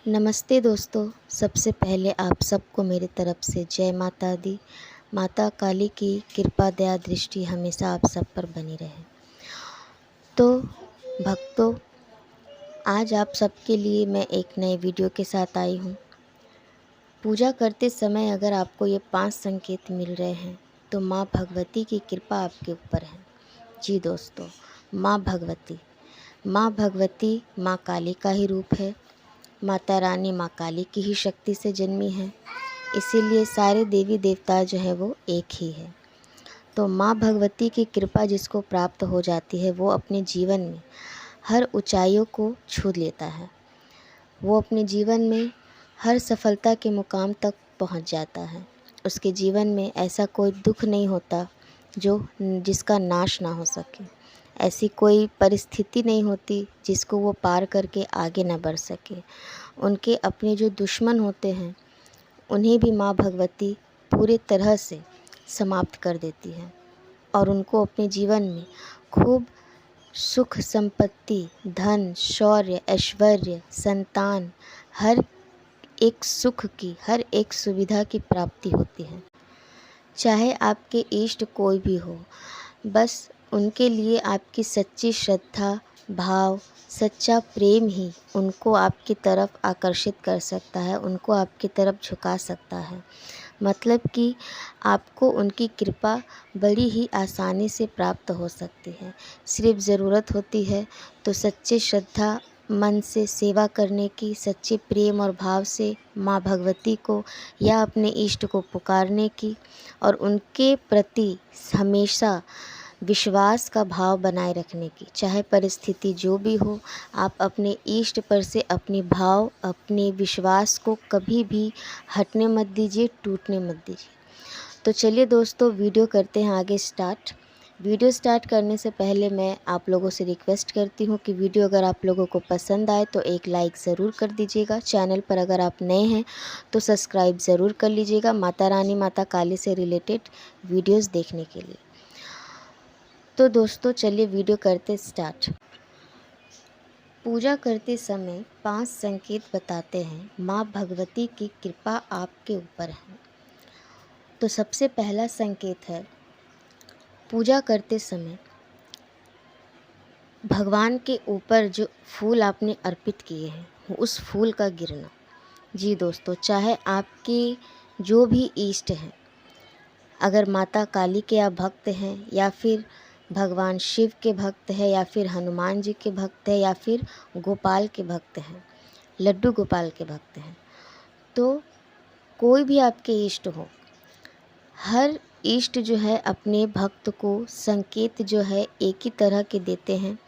नमस्ते दोस्तों। सबसे पहले आप सबको मेरी तरफ से जय माता दी। माता काली की कृपा दया दृष्टि हमेशा आप सब पर बनी रहे। तो भक्तों, आज आप सबके लिए मैं एक नए वीडियो के साथ आई हूँ। पूजा करते समय अगर आपको ये 5 संकेत मिल रहे हैं तो माँ भगवती की कृपा आपके ऊपर है। जी दोस्तों, माँ भगवती माँ काली का ही रूप है। माता रानी माँ काली की ही शक्ति से जन्मी है, इसीलिए सारे देवी देवता जो है वो एक ही है। तो माँ भगवती की कृपा जिसको प्राप्त हो जाती है वो अपने जीवन में हर ऊंचाइयों को छू लेता है। वो अपने जीवन में हर सफलता के मुकाम तक पहुंच जाता है। उसके जीवन में ऐसा कोई दुख नहीं होता जिसका नाश ना हो सके। ऐसी कोई परिस्थिति नहीं होती जिसको वो पार करके आगे ना बढ़ सके। उनके अपने जो दुश्मन होते हैं उन्हें भी माँ भगवती पूरे तरह से समाप्त कर देती है और उनको अपने जीवन में खूब सुख संपत्ति, धन, शौर्य, ऐश्वर्य, संतान, हर एक सुख की, हर एक सुविधा की प्राप्ति होती है। चाहे आपके इष्ट कोई भी हो, बस उनके लिए आपकी सच्ची श्रद्धा, भाव, सच्चा प्रेम ही उनको आपकी तरफ आकर्षित कर सकता है, उनको आपकी तरफ झुका सकता है। मतलब कि आपको उनकी कृपा बड़ी ही आसानी से प्राप्त हो सकती है। सिर्फ ज़रूरत होती है तो सच्चे श्रद्धा मन से सेवा करने की, सच्चे प्रेम और भाव से माँ भगवती को या अपने इष्ट को पुकारने की और उनके प्रति हमेशा विश्वास का भाव बनाए रखने की। चाहे परिस्थिति जो भी हो, आप अपने इष्ट पर से अपनी भाव, अपने विश्वास को कभी भी हटने मत दीजिए, टूटने मत दीजिए। तो चलिए दोस्तों, वीडियो करते हैं आगे स्टार्ट। वीडियो स्टार्ट करने से पहले मैं आप लोगों से रिक्वेस्ट करती हूँ कि वीडियो अगर आप लोगों को पसंद आए तो एक लाइक ज़रूर कर दीजिएगा। चैनल पर अगर आप नए हैं तो सब्सक्राइब ज़रूर कर लीजिएगा माता रानी माता काली से रिलेटेड वीडियोस देखने के लिए। तो दोस्तों चलिए वीडियो करते स्टार्ट। पूजा करते समय 5 संकेत बताते हैं माँ भगवती की कृपा आपके ऊपर है। तो सबसे पहला संकेत है, पूजा करते समय भगवान के ऊपर जो फूल आपने अर्पित किए हैं उस फूल का गिरना। जी दोस्तों, चाहे आपके जो भी इष्ट हैं, अगर माता काली के आप भक्त हैं या फिर भगवान शिव के भक्त हैं या फिर हनुमान जी के भक्त हैं या फिर गोपाल के भक्त हैं, लड्डू गोपाल के भक्त हैं, तो कोई भी आपके इष्ट हो, हर इष्ट जो है अपने भक्त को संकेत जो है एक ही तरह के देते हैं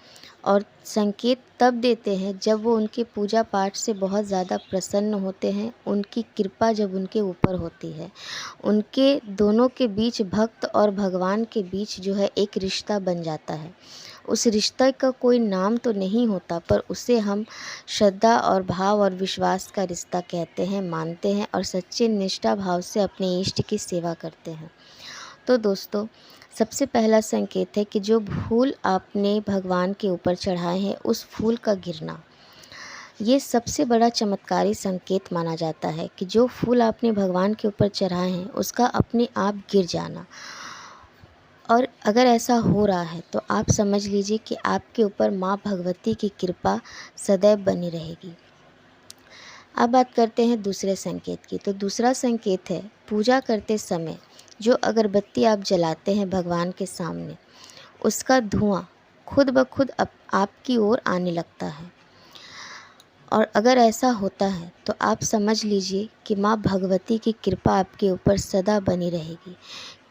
और संकेत तब देते हैं जब वो उनके पूजा पाठ से बहुत ज़्यादा प्रसन्न होते हैं, उनकी कृपा जब उनके ऊपर होती है। उनके दोनों के बीच, भक्त और भगवान के बीच जो है एक रिश्ता बन जाता है। उस रिश्ते का कोई नाम तो नहीं होता, पर उसे हम श्रद्धा और भाव और विश्वास का रिश्ता कहते हैं, मानते हैं और सच्चे निष्ठा भाव से अपने इष्ट की सेवा करते हैं। तो दोस्तों, सबसे पहला संकेत है कि जो फूल आपने भगवान के ऊपर चढ़ाए हैं उस फूल का गिरना। ये सबसे बड़ा चमत्कारी संकेत माना जाता है कि जो फूल आपने भगवान के ऊपर चढ़ाए हैं उसका अपने आप गिर जाना। और अगर ऐसा हो रहा है तो आप समझ लीजिए कि आपके ऊपर माँ भगवती की कृपा सदैव बनी रहेगी। अब बात करते हैं दूसरे संकेत की। तो दूसरा संकेत है, पूजा करते समय जो अगरबत्ती आप जलाते हैं भगवान के सामने, उसका धुआं खुद ब खुद आपकी ओर आने लगता है। और अगर ऐसा होता है तो आप समझ लीजिए कि माँ भगवती की कृपा आपके ऊपर सदा बनी रहेगी,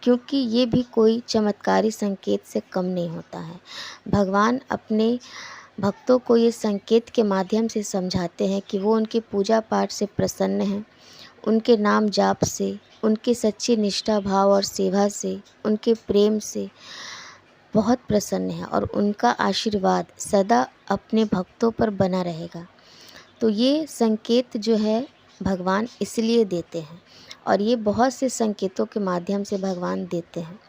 क्योंकि ये भी कोई चमत्कारी संकेत से कम नहीं होता है। भगवान अपने भक्तों को ये संकेत के माध्यम से समझाते हैं कि वो उनके पूजा पाठ से प्रसन्न हैं, उनके नाम जाप से, उनके सच्ची निष्ठा भाव और सेवा से, उनके प्रेम से बहुत प्रसन्न है और उनका आशीर्वाद सदा अपने भक्तों पर बना रहेगा। तो ये संकेत जो है भगवान इसलिए देते हैं और ये बहुत से संकेतों के माध्यम से भगवान देते हैं।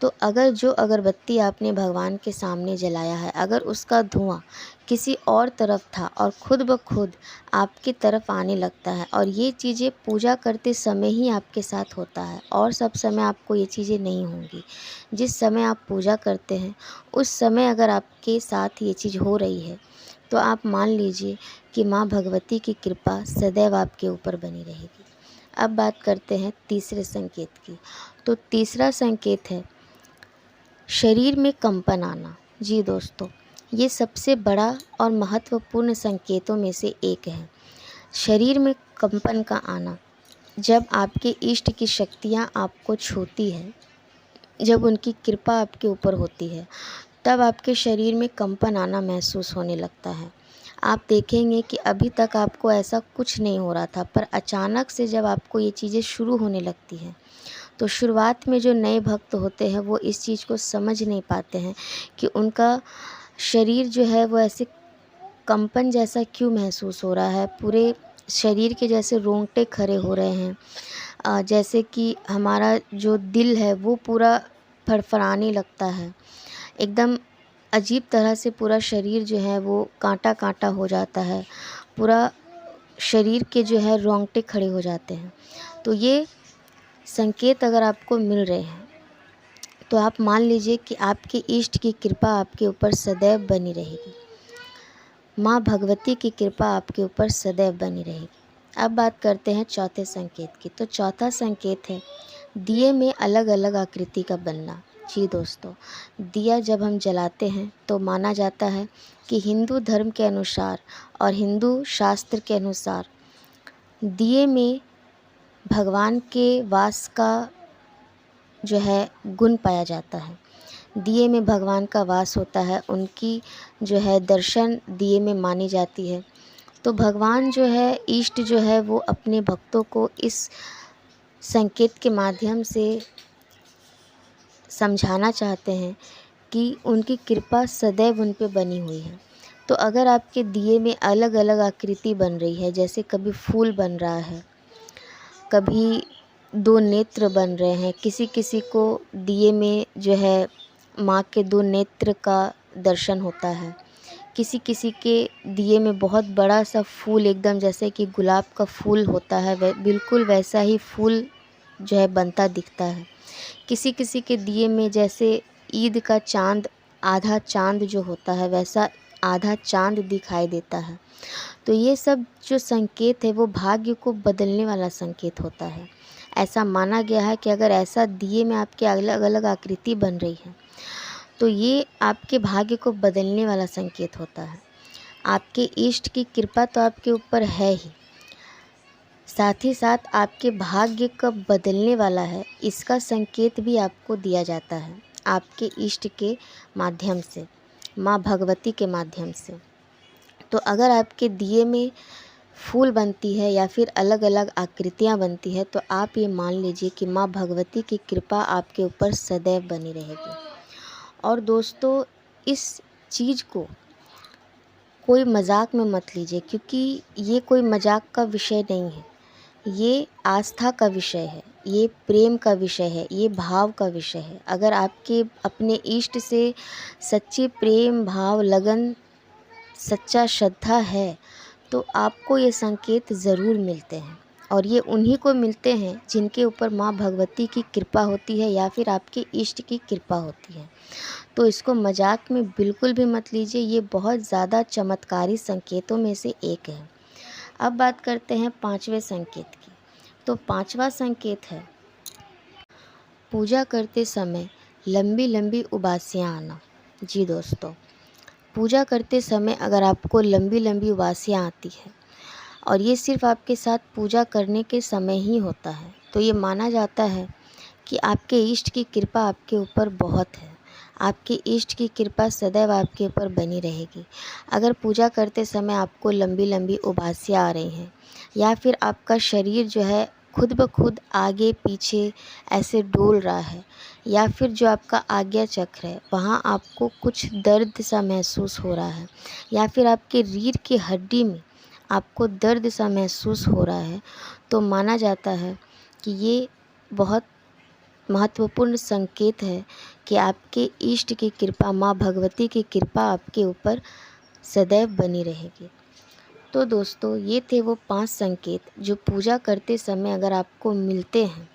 तो अगर जो अगरबत्ती आपने भगवान के सामने जलाया है, अगर उसका धुआं किसी और तरफ था और खुद ब खुद आपकी तरफ आने लगता है, और ये चीज़ें पूजा करते समय ही आपके साथ होता है और सब समय आपको ये चीज़ें नहीं होंगी। जिस समय आप पूजा करते हैं उस समय अगर आपके साथ ये चीज़ हो रही है तो आप मान लीजिए कि माँ भगवती की कृपा सदैव आपके ऊपर बनी रहेगी। अब बात करते हैं तीसरे संकेत की। तो तीसरा संकेत है शरीर में कंपन आना। जी दोस्तों, ये सबसे बड़ा और महत्वपूर्ण संकेतों में से एक है। शरीर में कंपन का आना, जब आपके इष्ट की शक्तियाँ आपको छूती है, जब उनकी कृपा आपके ऊपर होती है, तब आपके शरीर में कंपन आना महसूस होने लगता है। आप देखेंगे कि अभी तक आपको ऐसा कुछ नहीं हो रहा था, पर अचानक से जब आपको ये चीज़ें शुरू होने लगती हैं, तो शुरुआत में जो नए भक्त होते हैं वो इस चीज़ को समझ नहीं पाते हैं कि उनका शरीर जो है वो ऐसे कंपन जैसा क्यों महसूस हो रहा है। पूरे शरीर के जैसे रोंगटे खड़े हो रहे हैं, जैसे कि हमारा जो दिल है वो पूरा फड़फड़ाने लगता है। एकदम अजीब तरह से पूरा शरीर जो है वो काँटा काँटा हो जाता है, पूरा शरीर के जो है रोंगटे खड़े हो जाते हैं। तो ये संकेत अगर आपको मिल रहे हैं तो आप मान लीजिए कि आपके इष्ट की कृपा आपके ऊपर सदैव बनी रहेगी। माँ भगवती की कृपा आपके ऊपर सदैव बनी रहेगी। अब बात करते हैं चौथे संकेत की। तो चौथा संकेत है दिए में अलग अलग आकृति का बनना। जी दोस्तों, दिया जब हम जलाते हैं तो माना जाता है कि हिंदू धर्म के अनुसार और हिंदू शास्त्र के अनुसार दिए में भगवान के वास का जो है गुण पाया जाता है। दिए में भगवान का वास होता है, उनकी जो है दर्शन दिए में मानी जाती है। तो भगवान जो है, इष्ट जो है, वो अपने भक्तों को इस संकेत के माध्यम से समझाना चाहते हैं कि उनकी कृपा सदैव उन पे बनी हुई है। तो अगर आपके दिए में अलग अलग आकृति बन रही है, जैसे कभी फूल बन रहा है, कभी दो नेत्र बन रहे हैं, किसी किसी को दिए में जो है माँ के दो नेत्र का दर्शन होता है, किसी किसी के दिए में बहुत बड़ा सा फूल, एकदम जैसे कि गुलाब का फूल होता है बिल्कुल वैसा ही फूल जो है बनता दिखता है। किसी किसी के दिए में जैसे ईद का चाँद, आधा चाँद जो होता है वैसा आधा चाँद दिखाई देता है। तो ये सब जो संकेत है वो भाग्य को बदलने वाला संकेत होता है। ऐसा माना गया है कि अगर ऐसा दिए में आपके अलग अलग आकृति बन रही है तो ये आपके भाग्य को बदलने वाला संकेत होता है। आपके इष्ट की कृपा तो आपके ऊपर है ही, साथ ही साथ आपके भाग्य कब बदलने वाला है इसका संकेत भी आपको दिया जाता है आपके इष्ट के माध्यम से, माँ भगवती के माध्यम से। तो अगर आपके दिए में फूल बनती है या फिर अलग अलग आकृतियाँ बनती है तो आप ये मान लीजिए कि माँ भगवती की कृपा आपके ऊपर सदैव बनी रहेगी। और दोस्तों, इस चीज़ को कोई मजाक में मत लीजिए, क्योंकि ये कोई मजाक का विषय नहीं है। ये आस्था का विषय है, ये प्रेम का विषय है, ये भाव का विषय है। अगर आपके अपने इष्ट से सच्ची प्रेम भाव, लगन, सच्चा श्रद्धा है तो आपको ये संकेत ज़रूर मिलते हैं। और ये उन्हीं को मिलते हैं जिनके ऊपर माँ भगवती की कृपा होती है या फिर आपके इष्ट की कृपा होती है। तो इसको मजाक में बिल्कुल भी मत लीजिए, ये बहुत ज़्यादा चमत्कारी संकेतों में से एक है। अब बात करते हैं पांचवें संकेत की। तो पांचवा संकेत है पूजा करते समय लंबी लंबी उबासियाँ आना। जी दोस्तों, पूजा करते समय अगर आपको लंबी लंबी उबासियाँ आती है और ये सिर्फ आपके साथ पूजा करने के समय ही होता है, तो ये माना जाता है कि आपके इष्ट की कृपा आपके ऊपर बहुत है। आपके इष्ट की कृपा सदैव आपके ऊपर बनी रहेगी। अगर पूजा करते समय आपको लंबी लंबी उबासियाँ आ रही हैं या फिर आपका शरीर जो है खुद ब खुद आगे पीछे ऐसे डोल रहा है, या फिर जो आपका आज्ञा चक्र है वहाँ आपको कुछ दर्द सा महसूस हो रहा है, या फिर आपके रीढ़ की हड्डी में आपको दर्द सा महसूस हो रहा है, तो माना जाता है कि ये बहुत महत्वपूर्ण संकेत है कि आपके इष्ट की कृपा, माँ भगवती की कृपा आपके ऊपर सदैव बनी रहेगी। तो दोस्तों, ये थे वो 5 संकेत जो पूजा करते समय अगर आपको मिलते हैं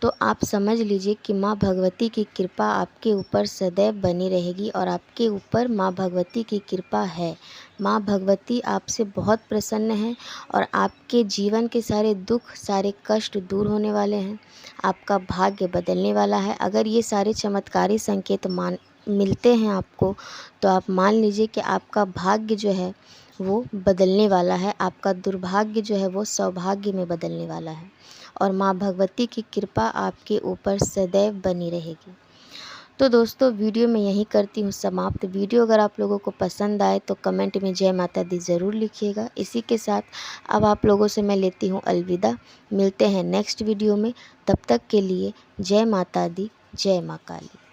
तो आप समझ लीजिए कि माँ भगवती की कृपा आपके ऊपर सदैव बनी रहेगी और आपके ऊपर माँ भगवती की कृपा है। माँ भगवती आपसे बहुत प्रसन्न है और आपके जीवन के सारे दुख, सारे कष्ट दूर होने वाले हैं। आपका भाग्य बदलने वाला है। अगर ये सारे चमत्कारी संकेत मिलते हैं आपको, तो आप मान लीजिए कि आपका भाग्य जो है वो बदलने वाला है, आपका दुर्भाग्य जो है वो सौभाग्य में बदलने वाला है और माँ भगवती की कृपा आपके ऊपर सदैव बनी रहेगी। तो दोस्तों, वीडियो मैं यहीं करती हूँ समाप्त। वीडियो अगर आप लोगों को पसंद आए तो कमेंट में जय माता दी ज़रूर लिखिएगा। इसी के साथ अब आप लोगों से मैं लेती हूँ अलविदा। मिलते हैं नेक्स्ट वीडियो में। तब तक के लिए जय माता दी, जय माँ काली।